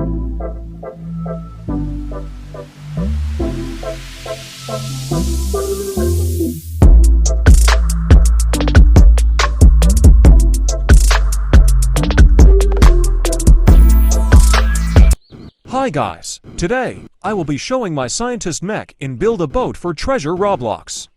Hi guys, today I will be showing my scientist mech in Build a Boat for Treasure Roblox.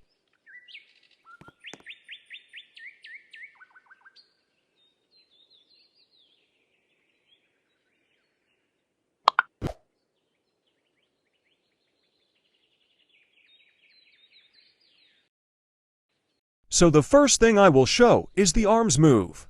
So the first thing I will show is the arms move.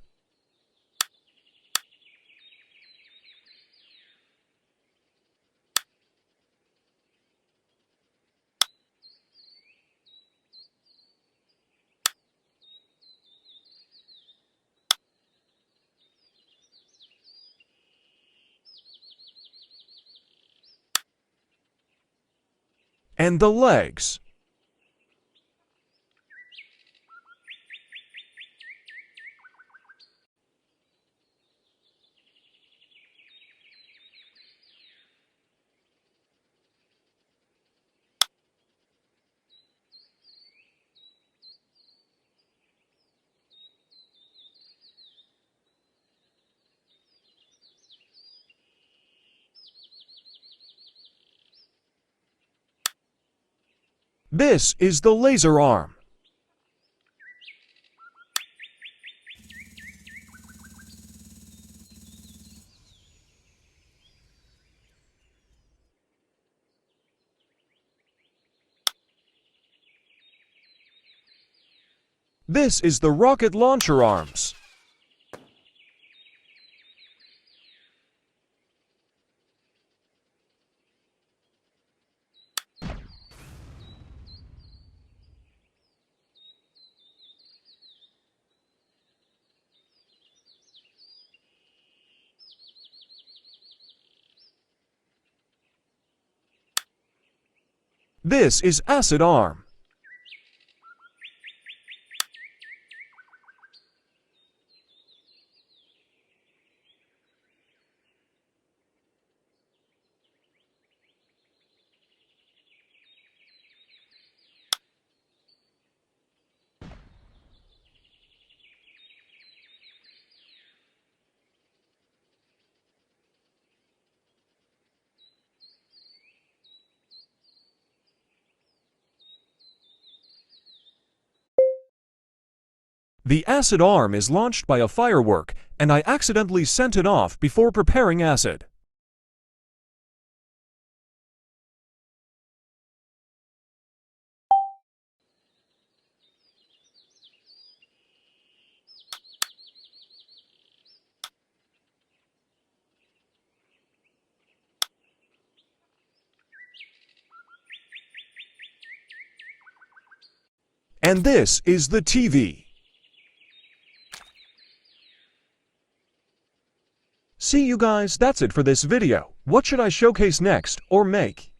And the legs. This is the laser arm. This is the rocket launcher arms. This is acid arm. The acid arm is launched by a firework, and I accidentally sent it off before preparing acid. And this is the TV. See you guys, that's it for this video. What should I showcase next or make?